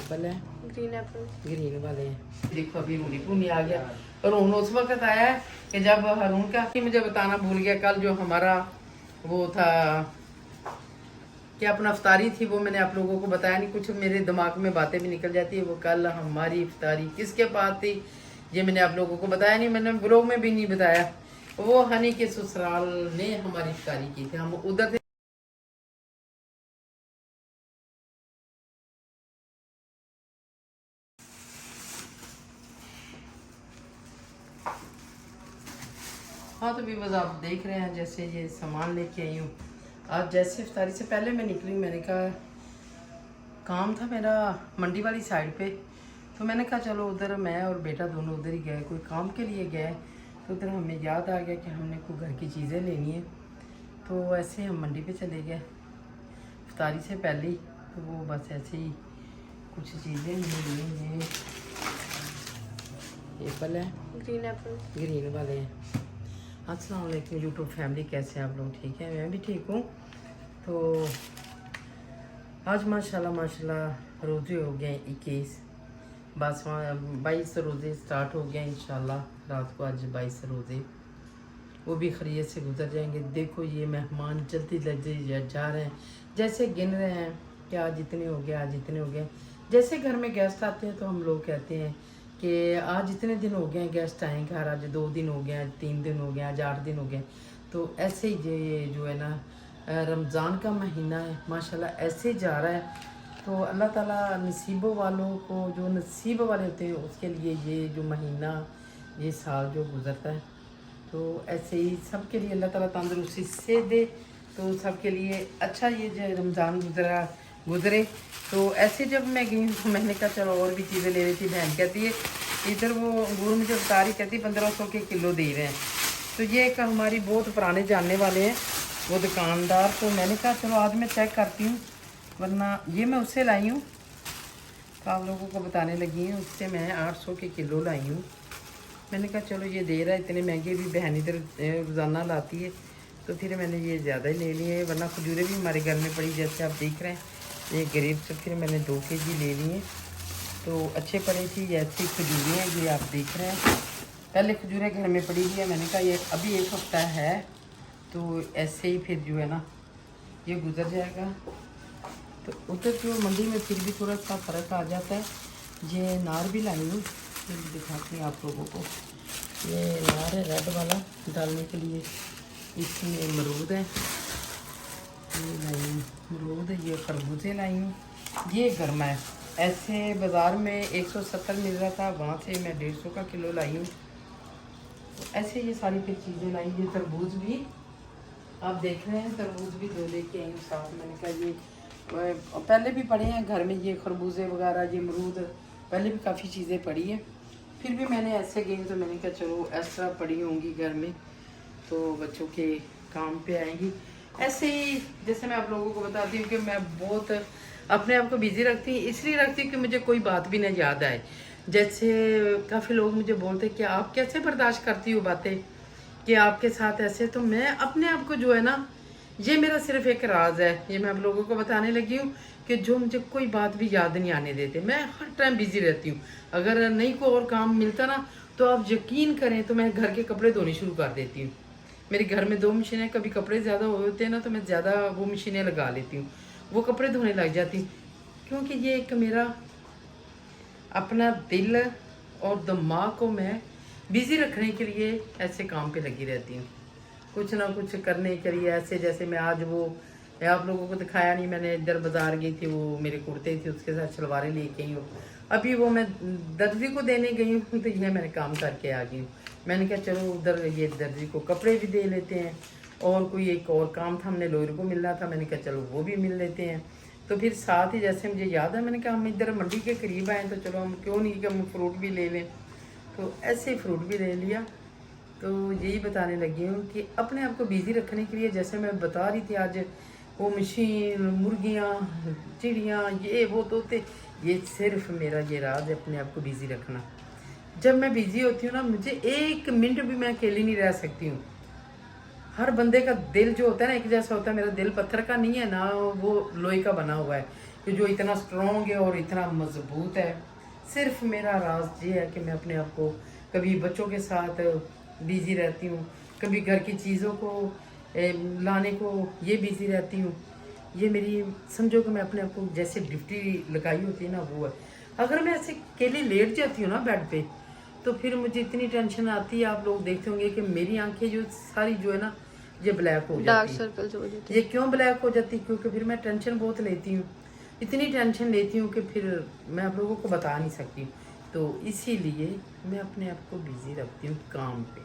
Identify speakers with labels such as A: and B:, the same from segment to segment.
A: Apple है,
B: green Apple,
A: green वाले हैं। देखो अभी रूनी पूनी आ गया और उस वक्त आया है कि जब हारून का मुझे बताना भूल गया। कल जो हमारा वो था कि अपना इफ्तारी थी, वो मैंने आप लोगों को बताया नहीं। कुछ मेरे दिमाग में बातें भी निकल जाती है। वो कल हमारी इफ्तारी किसके पास थी ये मैंने आप लोगों को बताया नहीं, मैंने ब्लॉग में भी नहीं बताया। वो हनी के ससुराल ने हमारी इफ्तारी की थी, हम उधर थे। हाँ तो भी बस आप देख रहे हैं जैसे ये सामान लेके आई हूँ। आज जैसे इफ्तारी से पहले मैं निकली, मैंने कहा काम था मेरा मंडी वाली साइड पे, तो मैंने कहा चलो उधर मैं और बेटा दोनों उधर ही गए, कोई काम के लिए गए। तो उधर हमें याद आ गया कि हमने कोई घर की चीज़ें लेनी है, तो ऐसे हम मंडी पे चले गए इफ्तारी से पहले ही। तो वो बस ऐसे ही कुछ चीज़ें लेनी। ये एप्पल है,
B: ग्रीन एप्पल,
A: ग्रीन वाले हैं। अस्सलाम वालेकुम यूट्यूब फैमिली, कैसे हैं आप लोग? ठीक है, मैं भी ठीक हूँ। तो आज माशाल्लाह रोज़े हो गए 21, बस 22 रोज़े स्टार्ट हो गए इंशाल्लाह। रात को आज 22 रोज़े, वो भी खैरियत से गुजर जाएंगे। देखो ये मेहमान जल्दी जल्दी जा रहे हैं, जैसे गिन रहे हैं कि आज इतने हो गए, आज इतने हो गए। जैसे घर में गेस्ट आते हैं तो हम लोग कहते हैं कि आज इतने दिन हो गए गेस्ट आए घर, आज 2 दिन हो गए, आज 3 दिन हो गए, आज 8 दिन हो गए। तो ऐसे ही ये जो है ना रमज़ान का महीना है माशाल्लाह ऐसे जा रहा है। तो अल्लाह ताला नसीबों वालों को, जो नसीब वाले होते हैं उसके लिए ये जो महीना, ये साल जो गुजरता है, तो ऐसे ही सब के लिए अल्लाह ताला तंदुरुस्ती से दे, तो सब के लिए अच्छा ये जो रमज़ान गुजरे। तो ऐसे जब मैं गई तो मैंने कहा चलो और भी चीज़ें ले रही थी। बहन कहती है इधर वो अंगूर मुझे बता रही, कहती 1500 के किलो दे रहे हैं। तो ये एक हमारी बहुत पुराने जानने वाले हैं वो दुकानदार, तो मैंने कहा चलो आज मैं चेक करती हूँ, वरना ये मैं उससे लाई हूँ। तो आप लोगों को बताने लगी हूँ, उससे मैं 800 के किलो लाई हूँ। मैंने कहा चलो ये दे रहा है, इतने महंगे भी बहन इधर रोज़ाना लाती है, तो फिर मैंने ये ज़्यादा ही ले लिए। वरना खजूरें भी हमारे घर में पड़ी, जैसे आप देख रहे हैं ये गरीब से फिर मैंने 2 kg ले लिए, तो अच्छे पड़े थी। ऐसी खजूरें हैं ये आप देख रहे हैं, पहले खजूरें घर में पड़ी हुई है, मैंने कहा ये अभी 1 हफ्ता है, तो ऐसे ही फिर जो है ना ये गुजर जाएगा। तो उधर जो मंडी में फिर भी थोड़ा सा फ़र्क आ जाता है। ये नार भी लाई हूँ, दिखाती हूँ आप लोगों को। ये नार है रेड वाला डालने के लिए, इसमें अमरूद है, ये लाई हूँ अमरूद, ये खरबूजे लाई हूँ। ये गर्मा है, ऐसे बाज़ार में 170 मिल रहा था, वहाँ से मैं 150 का किलो लाई हूँ। तो ऐसे ये सारी फिर चीज़ें लाई। ये तरबूज भी आप देख रहे हैं, तरबूज भी 2 लेके आई हूँ साथ। मैंने कहा ये पहले भी पड़े हैं घर में, ये खरबूजे वगैरह, ये अमरूद पहले भी काफ़ी चीज़ें पड़ी हैं, फिर भी मैंने ऐसे गई तो मैंने कहा चलो इस तरह पड़ी होंगी घर में तो बच्चों के काम पे आएंगी। ऐसे ही जैसे मैं आप लोगों को बताती हूँ कि मैं बहुत अपने आप को बिज़ी रखती हूँ, इसलिए रखती हूँ कि मुझे कोई बात भी ना याद आए। जैसे काफ़ी लोग मुझे बोलते हैं कि आप कैसे बर्दाश्त करती हो बातें कि आपके साथ ऐसे, तो मैं अपने आप को जो है ना, ये मेरा सिर्फ एक राज है, ये मैं आप लोगों को बताने लगी हूँ कि जो मुझे कोई बात भी याद नहीं आने देते। मैं हर टाइम बिजी रहती हूँ, अगर नहीं को और काम मिलता ना तो आप यकीन करें तो मैं घर के कपड़े धोने शुरू कर देती हूँ। मेरे घर में 2 मशीनें, कभी कपड़े ज़्यादा होते हैं ना तो मैं ज़्यादा वो मशीनें लगा लेती हूँ, वो कपड़े धोने लग जाती हूँ, क्योंकि ये एक मेरा अपना दिल और दिमाग को मैं बिज़ी रखने के लिए ऐसे काम पे लगी रहती हूँ, कुछ ना कुछ करने के लिए। ऐसे जैसे मैं आज वो आप लोगों को दिखाया नहीं, मैंने इधर बाज़ार गई थी, वो मेरे कुर्ते थे उसके साथ शलवारें लेके आई हूँ, अभी वो मैं दर्जी को देने गई हूँ, तो ये मैंने काम करके आ गई हूँ। मैंने कहा चलो उधर ये दर्जी को कपड़े भी दे लेते हैं, और कोई एक और काम था, हमने लोयर को मिलना था, मैंने कहा चलो वो भी मिल लेते हैं। तो फिर साथ ही जैसे मुझे याद है, मैंने कहा हम इधर मंडी के करीब आए तो चलो हम क्यों नहीं कि हम फ्रूट भी ले लें, तो ऐसे फ्रूट भी ले लिया। तो यही बताने लगी हूँ कि अपने आप को बिज़ी रखने के लिए, जैसे मैं बता रही थी आज वो मशीन, मुर्गियाँ, चिड़ियाँ, ये वो तोते, ये सिर्फ मेरा ये राज है अपने आप को बिज़ी रखना। जब मैं बिज़ी होती हूँ ना, मुझे 1 मिनट भी मैं अकेली नहीं रह सकती हूँ, हर बंदे का दिल जो होता है ना एक जैसा होता है। मेरा दिल पत्थर का नहीं है ना, वो लोहे का बना हुआ है कि जो इतना स्ट्रॉन्ग है और इतना मजबूत है। सिर्फ मेरा राज ये है कि मैं अपने आप को कभी बच्चों के साथ बिजी रहती हूँ, कभी घर की चीज़ों को लाने को ये बिजी रहती हूँ। ये मेरी समझो कि मैं अपने आप को जैसे ड्यूटी लगाई होती है ना वो है। अगर मैं ऐसे अकेले लेट जाती हूँ ना बेड पे तो फिर मुझे इतनी टेंशन आती है। आप लोग देखते होंगे कि मेरी आंखें जो सारी जो है ना ये ब्लैक हो
B: डार्क
A: जाती
B: सर्कल्स हो जाते
A: है। ये क्यों ब्लैक हो जाती है? क्योंकि फिर मैं टेंशन बहुत लेती हूँ, इतनी टेंशन लेती हूँ कि फिर मैं आप लोगों को बता नहीं सकती। तो इसीलिए मैं अपने आप को बिजी रखती हूँ काम पे,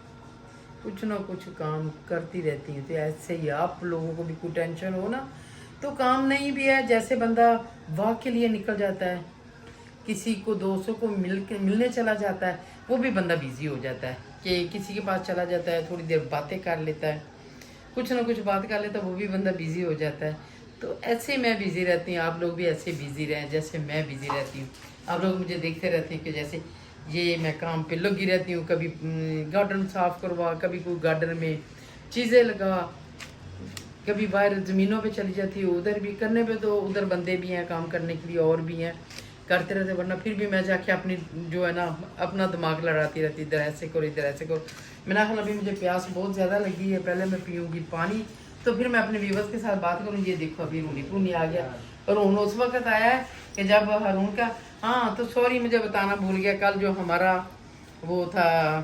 A: कुछ ना कुछ काम करती रहती हूँ। तो ऐसे ही आप लोगों को भी कोई टेंशन हो ना तो काम नहीं भी है। जैसे बंदा वॉक के लिए निकल जाता है, किसी को दोस्तों को मिलने चला जाता है, वो भी बंदा बिजी हो जाता है कि किसी के पास चला जाता है, थोड़ी देर बातें कर लेता है, कुछ ना कुछ बात कर लेता है, वो भी बंदा बिजी हो जाता है। तो ऐसे मैं बिजी रहती हूँ, आप लोग भी ऐसे बिजी रहें जैसे मैं बिजी रहती हूँ। आप लोग मुझे देखते रहते हैं कि जैसे ये मैं काम पे लगी रहती हूँ, कभी गार्डन साफ करवा, कभी कोई गार्डन में चीज़ें लगा, कभी बाहर ज़मीनों पे चली जाती हूँ, उधर भी करने पे तो उधर बंदे भी हैं काम करने के लिए और भी हैं, करते रहते। वरना फिर भी मैं जाके अपनी जो है ना अपना दिमाग लड़ाती रहती, इधर ऐसे करो इधर ऐसे करो। मैंने कहा अभी मुझे प्यास बहुत ज़्यादा लगी है, पहले मैं पीऊँगी पानी तो फिर मैं अपने व्यूवर्स के साथ बात करूँ। ये देखो अभी रूनी पूनी आ गया। और रून उस वक्त आया है कि जब हरून का, हाँ तो सॉरी मुझे बताना भूल गया, कल जो हमारा वो था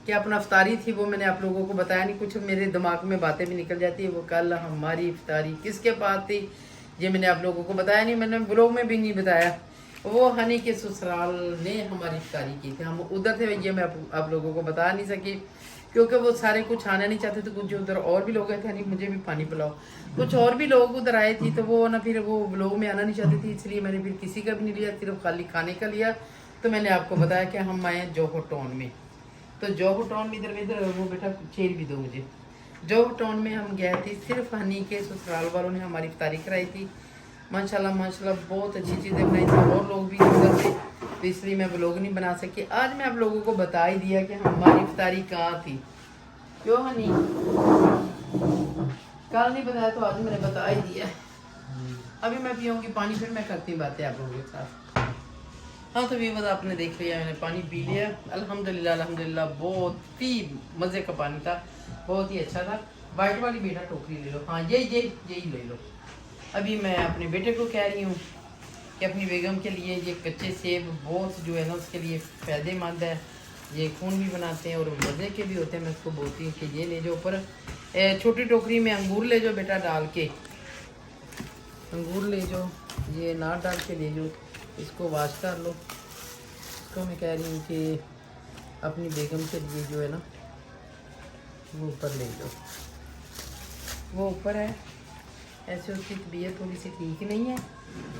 A: कि अपना इफ्तारी थी वो मैंने आप लोगों को बताया नहीं, कुछ मेरे दिमाग में बातें भी निकल जाती है। वो कल हमारी इफ्तारी किसके पास थी ये मैंने आप लोगों को बताया नहीं, मैंने ब्लॉग में भी नहीं बताया। वो हनी के ससुराल ने हमारी इफ्तारी की थी, हम उधर थे। ये मैं आप लोगों को बता नहीं सकी क्योंकि वो सारे कुछ आना नहीं चाहते थे। कुछ उधर और भी लोग गए थे, हनी मुझे भी पानी पिलाओ, कुछ और भी लोग उधर आए थी तो वो ना फिर वो ब्लॉग में आना नहीं चाहती थी, इसलिए मैंने फिर किसी का भी नहीं लिया, सिर्फ खाली खाने का लिया। तो मैंने आपको बताया कि हम आए जोहो टाउन में। तो जोहो टाउन में इधर वो बेटा चेयर भी दो मुझे। जोहो टाउन में हम गए थे, सिर्फ हनी के ससुराल वालों ने हमारी इफ्तारी कराई थी। माशाल्लाह माशाल्लाह बहुत अच्छी चीज़ें बनाई थी, और लोग भी उधर थे तो इसलिए मैं व्लॉग नहीं बना सकी। आज मैं आप लोगों को बता ही दिया कि हमारी इफ्तारी कहाँ थी। क्यों हनी, कल नहीं बताया तो आज मैंने बता ही दिया। अभी मैं पीऊँगी पानी, फिर मैं करती हूँ बातें आप लोगों के साथ। हाँ तो भी बता, आपने देख लिया, मैंने पानी पी लिया अल्हम्दुलिल्लाह अल्हम्दुलिल्लाह। बहुत ही मज़े का पानी था, बहुत ही अच्छा था। वाइट वाली बेटा टोकरी ले लो, हाँ यही ले लो। अभी मैं अपने बेटे को कह रही हूँ कि अपनी बेगम के लिए ये कच्चे सेब बहुत जो है ना उसके लिए फ़ायदेमंद है, ये खून भी बनाते हैं और मज़े के भी होते हैं। मैं उसको बोलती हूँ कि ये ले जाओ, ऊपर छोटी टोकरी में अंगूर ले जाओ बेटा, डाल के अंगूर ले जाओ, ये ना डाल के ले जाओ, इसको वाश कर लो। इसको मैं कह रही हूँ कि अपनी बेगम के लिए जो है ना वो ऊपर ले जाओ, वो ऊपर है। ऐसे उसकी तबीयत थोड़ी सी ठीक नहीं है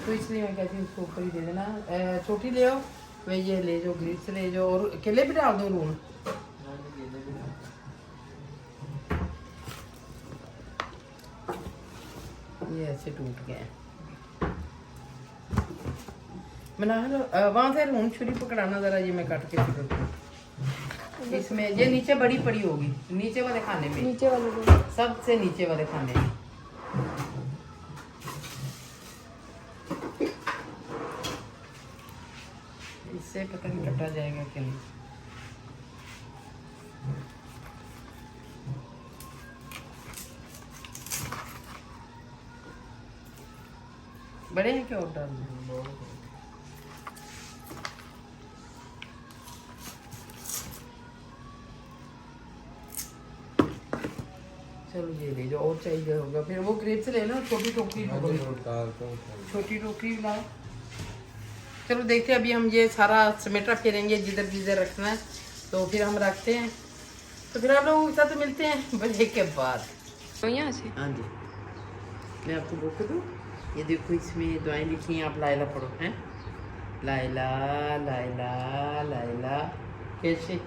A: तो इसलिए मैं कहती हूँ उसको ऊपर ही दे देना। छोटी ले आओ, वह ये ले जाओ, ग्रीस ले जाओ, और केले भी डाल दो रून। ये ऐसे टूट गए हैं। मना वहाँ से रून छुरी पकड़ाना ज़रा, ये मैं काट के फिर इसमें ये नीचे बड़ी पड़ी होगी, नीचे वाले खाने में,
B: नीचे वाले
A: सबसे नीचे वाले खाने में। इससे पता नहीं कटा जाएगा कि नहीं। बड़े हैं क्या और डाल दें? चलो ये ले जाओ, और चाहिए होगा फिर वो क्रेप से ले लो, छोटी टोकरी छोटी टोकरी लाओ। चलो देखते हैं, अभी हम ये सारा समेटा फेरेंगे जिधर जिधर रखना है, तो फिर हम रखते हैं। तो फिर आप लोगों के साथ मिलते हैं बजे के बाद।
B: तो यहाँ से
A: हाँ जी, मैं आपको बुक दूँ, ये देखो इसमें दुआएं लिखी हैं, आप लाइला पढ़ो हैं। लाइला लाइला लाइला, कैसे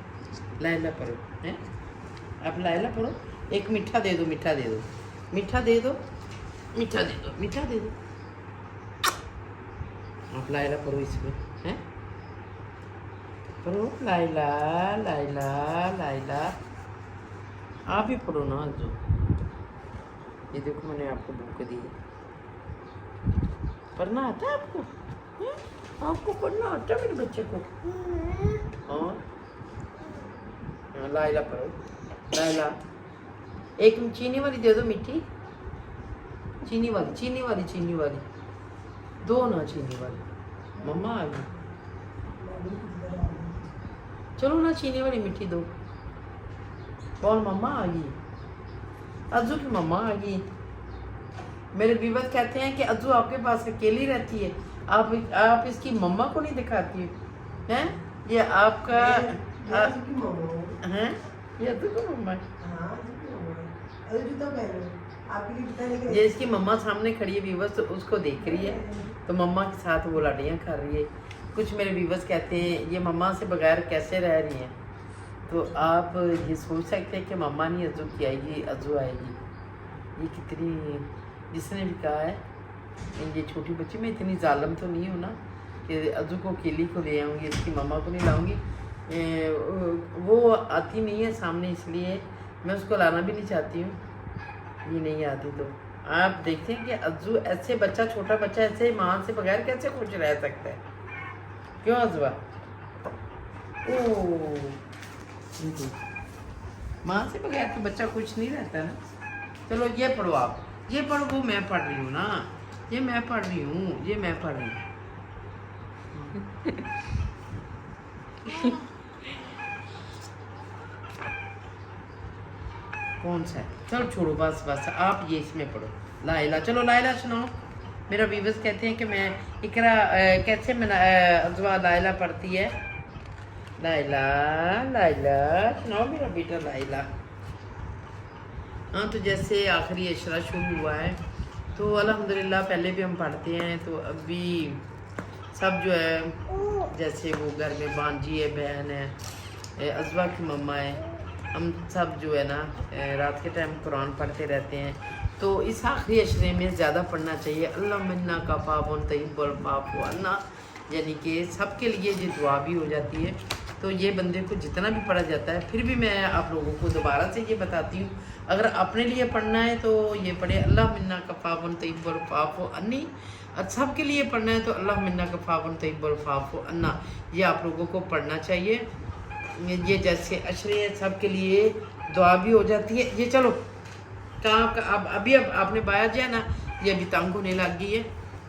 A: लाइला पढ़ो हैं, आप लाइला पढ़ो। एक मीठा दे दो, मीठा दे दो, मीठा दे दो, मीठा दे दो, मीठा दे दो। आप लाइला पढ़ो इसमें हैं, पढ़ो लाइला लाइला लाइला। आप ही पढ़ो ना जो। ये देखो मैंने आपको बुक दी है, पढ़ना आता है आपको? हैं? आपको पढ़ना आता है मेरे बच्चे को? और लाइला पढ़ो, लाइला। एक चीनी वाली दे दो, मीठी चीनी वाली, चीनी वाली, चीनी वाली दो ना, चीनी वाली। मम्मा आ गई, चलो ना चीनी वाली मीठी दो। बोल मम्मा आ गई, अज्जू की मम्मा आ गई। मेरे बीबत कहते हैं कि अज्जू आपके पास अकेली रहती है, आप इसकी मम्मा को नहीं दिखाती हैं? ये आपका हैं? ये अज्जू की मम्मा है। ये इसकी मम्मा सामने खड़ी है बीबस, तो उसको देख रही है, तो मम्मा के साथ वो लाडियाँ कर रही है। कुछ मेरे बीबस कहते हैं ये मम्मा से बगैर कैसे रह रही हैं। तो आप ये सोच सकते हैं कि मम्मा नहीं अज्जू की आएगी, अज्जू आएगी। ये कितनी, जिसने भी कहा है ये छोटी बच्ची, मैं इतनी जालम तो नहीं हूँ ना कि अज्जू को अकेली को ले आऊँगी, इसकी मम्मा को नहीं लाऊँगी। वो आती नहीं है सामने, इसलिए मैं उसको लाना भी नहीं चाहती हूँ। ये नहीं आती तो आप देखते हैं कि अज्जू ऐसे बच्चा, छोटा बच्चा ऐसे माँ से बगैर कैसे खुश रह सकता है? क्यों अज्वा? ओह, माँ से बगैर तो बच्चा खुश नहीं रहता ना। चलो ये पढ़ो आप, ये पढ़ो, वो मैं पढ़ रही हूँ ना, ये मैं पढ़ रही हूँ, ये मैं पढ़ रही हूँ। कौन सा है? चलो छोड़ो, बस बस आप ये इसमें पढ़ो। लाइला, चलो लाइला सुनाओ। मेरा व्यूवर्स कहते हैं कि मैं इकरा कैसे मैं अज्वा लाइला पढ़ती है। लाइला, लाइला सुनाओ मेरा बेटा लाइला। हाँ, तो जैसे आखिरी अशरा शुरू हुआ है, तो अल्हम्दुलिल्लाह पहले भी हम पढ़ते हैं, तो अभी सब जो है, जैसे वो घर में बांजी है, बहन है, अज्वा की मम्मा है, हम सब जो है ना रात के टाइम कुरान पढ़ते रहते हैं। तो इस आखिरी अशरे में ज़्यादा पढ़ना चाहिए। अल्लाह मन्ना का पावन तय्यबुल माफ़ू अन्ना, यानी कि सबके लिए ये दुआ भी हो जाती है। तो ये बंदे को जितना भी पढ़ा जाता है, फिर भी मैं आप लोगों को दोबारा से ये बताती हूँ, अगर अपने लिए पढ़ना है तो ये पढ़े अल्लाह मन्ना का पावन तय्यबुल माफ़ू अन्नी, और सबके लिए पढ़ना है तो अल्लाह मन्ना का पावन तय्यबुल माफ़ू अन्ना, ये आप लोगों को पढ़ना चाहिए। ये जैसे अशरे सब के लिए दुआ भी हो जाती है। ये चलो काम का अब आपने बाया जाए ना, ये अभी तंग होने लग गई है,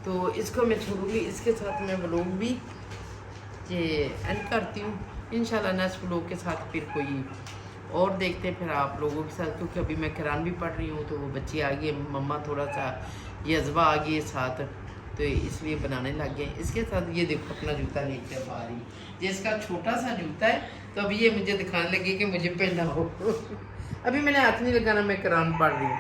A: तो इसको मैं छोड़ूंगी। इसके साथ मैं व्लॉग भी ये एंड करती हूँ। इंशाल्लाह नेक्स्ट व्लॉग के साथ फिर कोई और देखते हैं फिर आप लोगों के साथ, क्योंकि अभी मैं कुरान भी पढ़ रही हूँ, तो वो बच्ची आ गई है, मम्मा थोड़ा सा ये अजवा आ गई है साथ, तो इसलिए बनाने लग गए। इसके साथ ये देखो अपना जूता लेके अब आ रही, जिसका छोटा सा जूता है, तो अभी ये मुझे दिखाने लगी कि मुझे पहना हो। अभी मैंने हाथ नहीं लगाना, मैं कुरान पढ़ रही हूँ।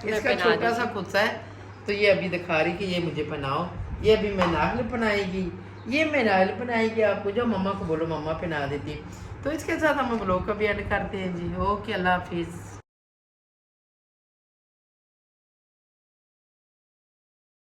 A: इसका छोटा सा खुद सा है, तो ये अभी दिखा रही कि ये मुझे पहनाओ। ये अभी मैं नागल पहनाएगी, ये मैं नागल पहनाएगी आपको, जो मम्मा को बोलो मम्मा पहना देती। तो इसके साथ हम ब्लॉग का भी एड करते हैं जी। ओके, अल्लाह हाफिज़।